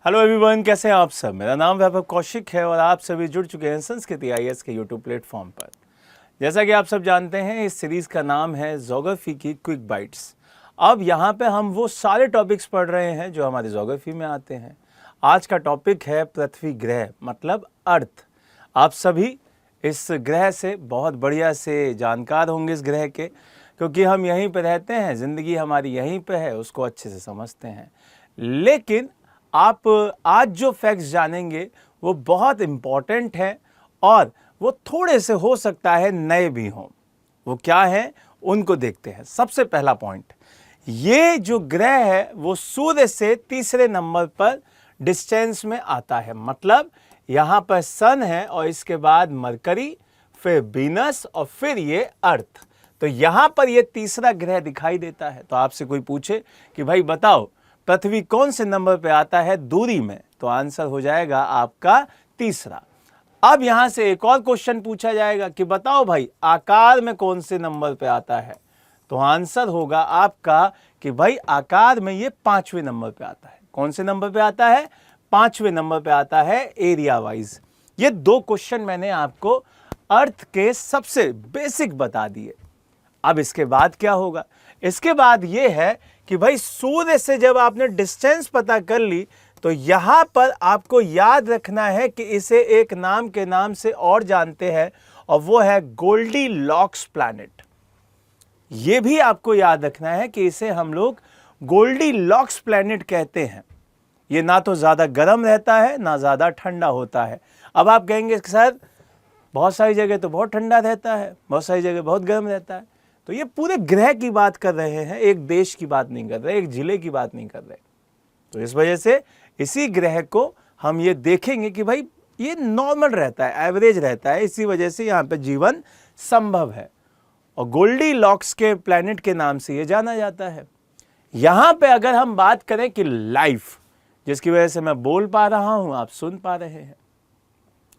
Hello everyone, कैसे हैं आप सब। मेरा नाम वैभव कौशिक है और आप सभी जुड़ चुके हैं संस्कृति आईएएस के यूट्यूब प्लेटफॉर्म पर। जैसा कि आप सब जानते हैं, इस सीरीज़ का नाम है ज्योग्राफी की क्विक बाइट्स। अब यहाँ पे हम वो सारे टॉपिक्स पढ़ रहे हैं जो हमारे ज्योग्राफी में आते हैं। आज का टॉपिक है पृथ्वी ग्रह, मतलब अर्थ। आप सभी इस ग्रह से बहुत बढ़िया से जानकार होंगे, इस ग्रह के, क्योंकि हम यहीं पर रहते हैं, ज़िंदगी हमारी यहीं पे है, उसको अच्छे से समझते हैं। लेकिन आप आज जो फैक्ट्स जानेंगे वो बहुत इम्पॉर्टेंट हैं और वो थोड़े से हो सकता है नए भी हों। वो क्या है उनको देखते हैं। सबसे पहला पॉइंट, ये जो ग्रह है वो सूर्य से तीसरे नंबर पर डिस्टेंस में आता है। मतलब यहाँ पर सन है और इसके बाद मरकरी, फिर वीनस और फिर ये अर्थ। तो यहाँ पर ये तीसरा ग्रह दिखाई देता है। तो आपसे कोई पूछे कि भाई बताओ पृथ्वी कौन से नंबर पे आता है दूरी में, तो आंसर हो जाएगा आपका तीसरा। अब यहां से एक और क्वेश्चन पूछा जाएगा कि बताओ भाई आकार में कौन से नंबर पे आता है, तो आंसर होगा आपका कि भाई आकार में ये 5वें नंबर पे आता है। कौन से नंबर पे आता है? 5वें नंबर पे आता है एरिया वाइज। ये दो क्वेश्चन मैंने आपको अर्थ के सबसे बेसिक बता दिए। अब इसके बाद क्या होगा? इसके बाद ये है कि भाई सूर्य से जब आपने डिस्टेंस पता कर ली तो यहां पर आपको याद रखना है कि इसे एक नाम के नाम से और जानते हैं और वो है गोल्डीलॉक्स प्लैनेट। ये भी आपको याद रखना है कि इसे हम लोग गोल्डीलॉक्स प्लैनेट कहते हैं। ये ना तो ज्यादा गर्म रहता है ना ज्यादा ठंडा होता है। अब आप कहेंगे सर बहुत सारी जगह तो बहुत ठंडा रहता है, बहुत सारी जगह बहुत गर्म रहता है। तो ये पूरे ग्रह की बात कर रहे हैं, एक देश की बात नहीं कर रहे, एक जिले की बात नहीं कर रहे। तो इस वजह से इसी ग्रह को हम ये देखेंगे कि भाई ये नॉर्मल रहता है, एवरेज रहता है, इसी वजह से यहाँ पे जीवन संभव है और गोल्डीलॉक्स के प्लैनेट के नाम से ये जाना जाता है। यहाँ पे अगर हम बात करें कि लाइफ, जिसकी वजह से मैं बोल पा रहा हूँ, आप सुन पा रहे हैं,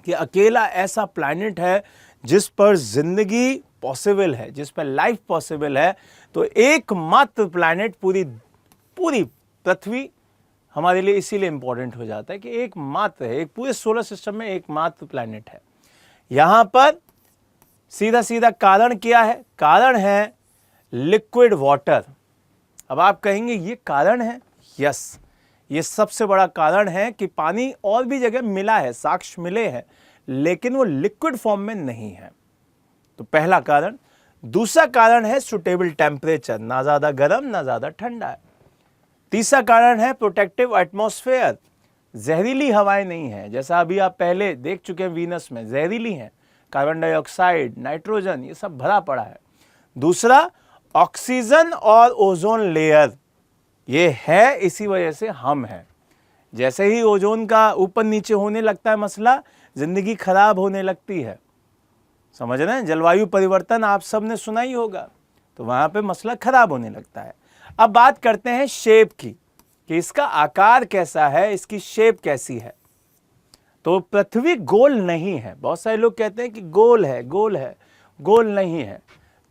कि अकेला ऐसा प्लैनेट है जिस पर जिंदगी पॉसिबल है, जिस पर लाइफ पॉसिबल है, तो एकमात्र प्लैनेट पूरी पृथ्वी हमारे लिए इसीलिए इंपॉर्टेंट हो जाता है कि एकमात्र है, एक पूरे सोलर सिस्टम में एकमात्र प्लैनेट है। यहां पर सीधा सीधा कारण क्या है? कारण है लिक्विड वाटर। अब आप कहेंगे ये कारण है? यस, ये सबसे बड़ा कारण है कि पानी और भी जगह मिला है, साक्ष्य मिले हैं, लेकिन वो लिक्विड फॉर्म में नहीं है। तो पहला कारण। दूसरा कारण है सुटेबल टेम्परेचर, ना ज्यादा गर्म ना ज्यादा ठंडा है। तीसरा कारण है प्रोटेक्टिव एटमॉस्फेयर, जहरीली हवाएं नहीं है, जैसा अभी आप पहले देख चुके हैं वीनस में जहरीली हैं, कार्बन डाइऑक्साइड, नाइट्रोजन, ये सब भरा पड़ा है। दूसरा ऑक्सीजन और ओजोन लेयर, ये है, इसी वजह से हम हैं। जैसे ही ओजोन का ऊपर नीचे होने लगता है मसला, जिंदगी खराब होने लगती है। समझ रहे हैं? जलवायु परिवर्तन आप सब ने सुना ही होगा, तो वहां पे मसला खराब होने लगता है। अब बात करते हैं शेप की, कि इसका आकार कैसा है, इसकी शेप कैसी है। तो पृथ्वी गोल नहीं है। बहुत सारे लोग कहते हैं कि गोल है, गोल है, गोल नहीं है।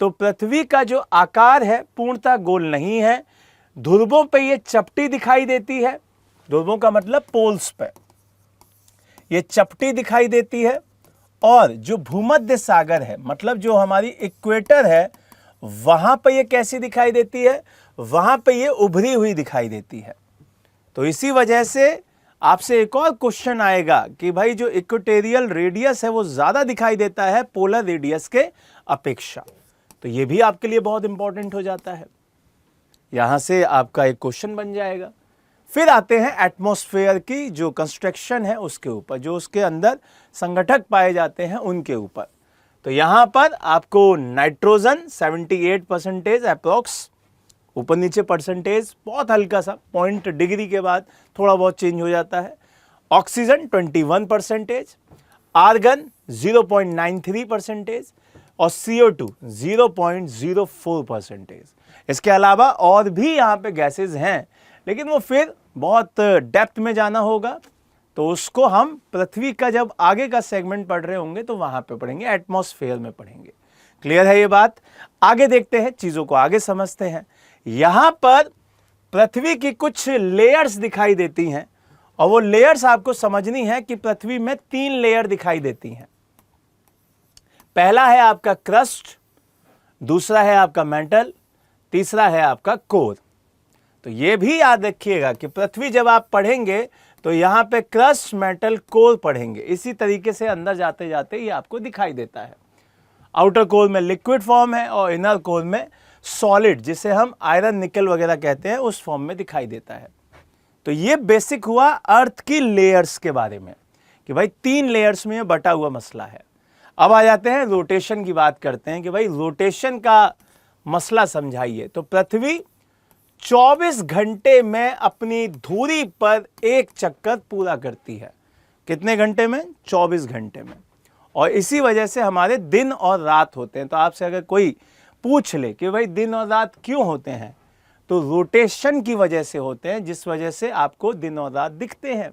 तो पृथ्वी का जो आकार है पूर्णतः गोल नहीं है। ध्रुवों पे ये चपटी दिखाई देती है, ध्रुवों का मतलब पोल्स पे ये चपटी दिखाई देती है। और जो भूमध्य सागर है, मतलब जो हमारी इक्वेटर है, वहां पे ये कैसी दिखाई देती है? वहां पे ये उभरी हुई दिखाई देती है। तो इसी वजह से आपसे एक और क्वेश्चन आएगा कि भाई जो इक्वेटोरियल रेडियस है वो ज्यादा दिखाई देता है पोलर रेडियस के अपेक्षा। तो ये भी आपके लिए बहुत इंपॉर्टेंट हो जाता है, यहां से आपका एक क्वेश्चन बन जाएगा। फिर आते हैं एटमॉस्फेयर की जो कंस्ट्रक्शन है उसके ऊपर, जो उसके अंदर संगठक पाए जाते हैं उनके ऊपर। तो यहां पर आपको नाइट्रोजन 78% अप्रोक्स, ऊपर नीचे परसेंटेज बहुत हल्का सा, पॉइंट डिग्री के बाद थोड़ा बहुत चेंज हो जाता है। ऑक्सीजन 21%, आर्गन 0.93% और CO2 0.04%। इसके अलावा और भी यहाँ पे गैसेज हैं, लेकिन वो फिर बहुत डेप्थ में जाना होगा, तो उसको हम पृथ्वी का जब आगे का सेगमेंट पढ़ रहे होंगे तो वहां पे पढ़ेंगे, एटमॉस्फेयर में पढ़ेंगे। क्लियर है ये बात? आगे देखते हैं, चीजों को आगे समझते हैं। यहां पर पृथ्वी की कुछ लेयर्स दिखाई देती हैं और वो लेयर्स आपको समझनी है कि पृथ्वी में 3 लेयर दिखाई देती हैं। पहला है आपका क्रस्ट, दूसरा है आपका मेंटल, तीसरा है आपका कोर। तो ये भी याद रखिएगा कि पृथ्वी जब आप पढ़ेंगे तो यहां पे क्रस्ट, मेंटल, कोर पढ़ेंगे। इसी तरीके से अंदर जाते जाते ये आपको दिखाई देता है। आउटर कोर में लिक्विड फॉर्म है और इनर कोर में सॉलिड, जिसे हम आयरन, निकल वगैरह कहते हैं, उस फॉर्म में दिखाई देता है। तो ये बेसिक हुआ अर्थ की लेयर्स के बारे में कि भाई 3 लेयर्स में ये बटा हुआ मसला है। अब आ जाते हैं रोटेशन की बात करते हैं कि भाई रोटेशन का मसला समझाइए। तो पृथ्वी 24 घंटे में अपनी धुरी पर एक चक्कर पूरा करती है। कितने घंटे में? 24 घंटे में। और इसी वजह से हमारे दिन और रात होते हैं। तो आपसे अगर कोई पूछ ले कि भाई दिन और रात क्यों होते हैं, तो रोटेशन की वजह से होते हैं, जिस वजह से आपको दिन और रात दिखते हैं।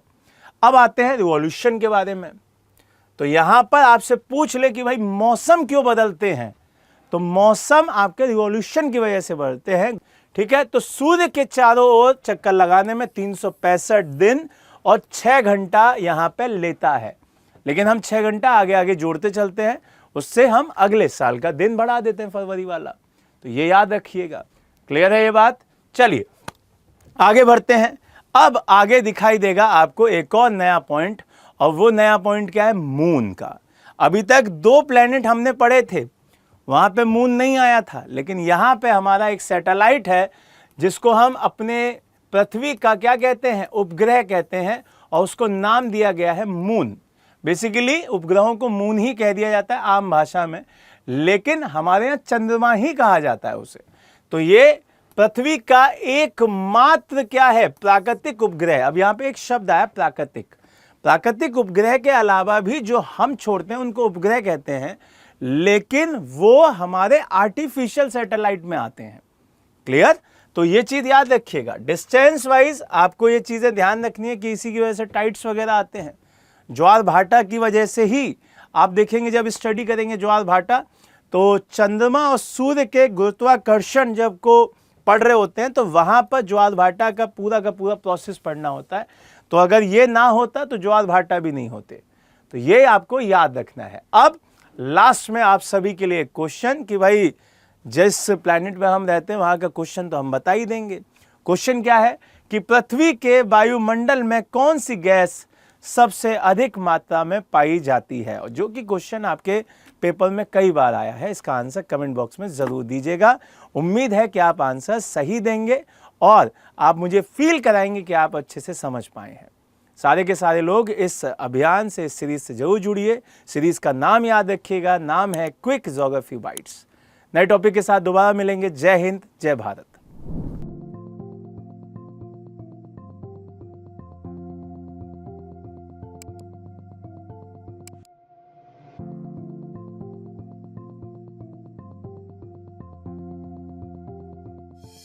अब आते हैं रिवॉल्यूशन के बारे में। तो यहां पर आपसे पूछ ले कि भाई मौसम क्यों बदलते हैं, तो मौसम आपके रिवॉल्यूशन की वजह से बदलते हैं। ठीक है, तो सूर्य के चारों ओर चक्कर लगाने में 365 दिन और 6 घंटा यहां पे लेता है। लेकिन हम 6 घंटा आगे आगे जोड़ते चलते हैं, उससे हम अगले साल का दिन बढ़ा देते हैं, फरवरी वाला। तो ये याद रखिएगा। क्लियर है ये बात? चलिए आगे बढ़ते हैं। अब आगे दिखाई देगा आपको एक और नया पॉइंट, और वो नया पॉइंट क्या है? मून का। अभी तक 2 प्लेनेट हमने पढ़े थे, वहां पे मून नहीं आया था, लेकिन यहां पे हमारा एक सैटेलाइट है जिसको हम अपने पृथ्वी का क्या कहते हैं? उपग्रह कहते हैं, और उसको नाम दिया गया है मून। बेसिकली उपग्रहों को मून ही कह दिया जाता है आम भाषा में, लेकिन हमारे यहाँ चंद्रमा ही कहा जाता है उसे। तो ये पृथ्वी का एकमात्र क्या है? प्राकृतिक उपग्रह। अब यहाँ पे एक शब्द आया प्राकृतिक। प्राकृतिक उपग्रह के अलावा भी जो हम छोड़ते हैं उनको उपग्रह कहते हैं, लेकिन वो हमारे आर्टिफिशियल सैटेलाइट में आते हैं। क्लियर? तो ये चीज याद रखिएगा। डिस्टेंस वाइज आपको ये चीजें ध्यान रखनी है कि इसी की वजह से टाइड्स वगैरह आते हैं। ज्वार भाटा की वजह से ही आप देखेंगे, जब स्टडी करेंगे ज्वार भाटा, तो चंद्रमा और सूर्य के गुरुत्वाकर्षण जब को पढ़ रहे होते हैं, तो वहां पर ज्वार भाटा का पूरा प्रोसेस पढ़ना होता है। तो अगर ये ना होता तो ज्वार भाटा भी नहीं होते। तो ये आपको याद रखना है। अब लास्ट में आप सभी के लिए क्वेश्चन कि भाई जिस प्लैनेट में हम रहते हैं वहां का क्वेश्चन तो हम बता ही देंगे। क्वेश्चन क्या है कि पृथ्वी के वायुमंडल में कौन सी गैस सबसे अधिक मात्रा में पाई जाती है, और जो कि क्वेश्चन आपके पेपर में कई बार आया है। इसका आंसर कमेंट बॉक्स में जरूर दीजिएगा। उम्मीद है कि आप आंसर सही देंगे और आप मुझे फील कराएंगे कि आप अच्छे से समझ पाए हैं। सारे के सारे लोग इस अभियान से, इस सीरीज से जरूर जुड़िए। सीरीज का नाम याद रखिएगा, नाम है क्विक ज्योग्राफी बाइट्स। नए टॉपिक के साथ दोबारा मिलेंगे। जय हिंद, जय भारत।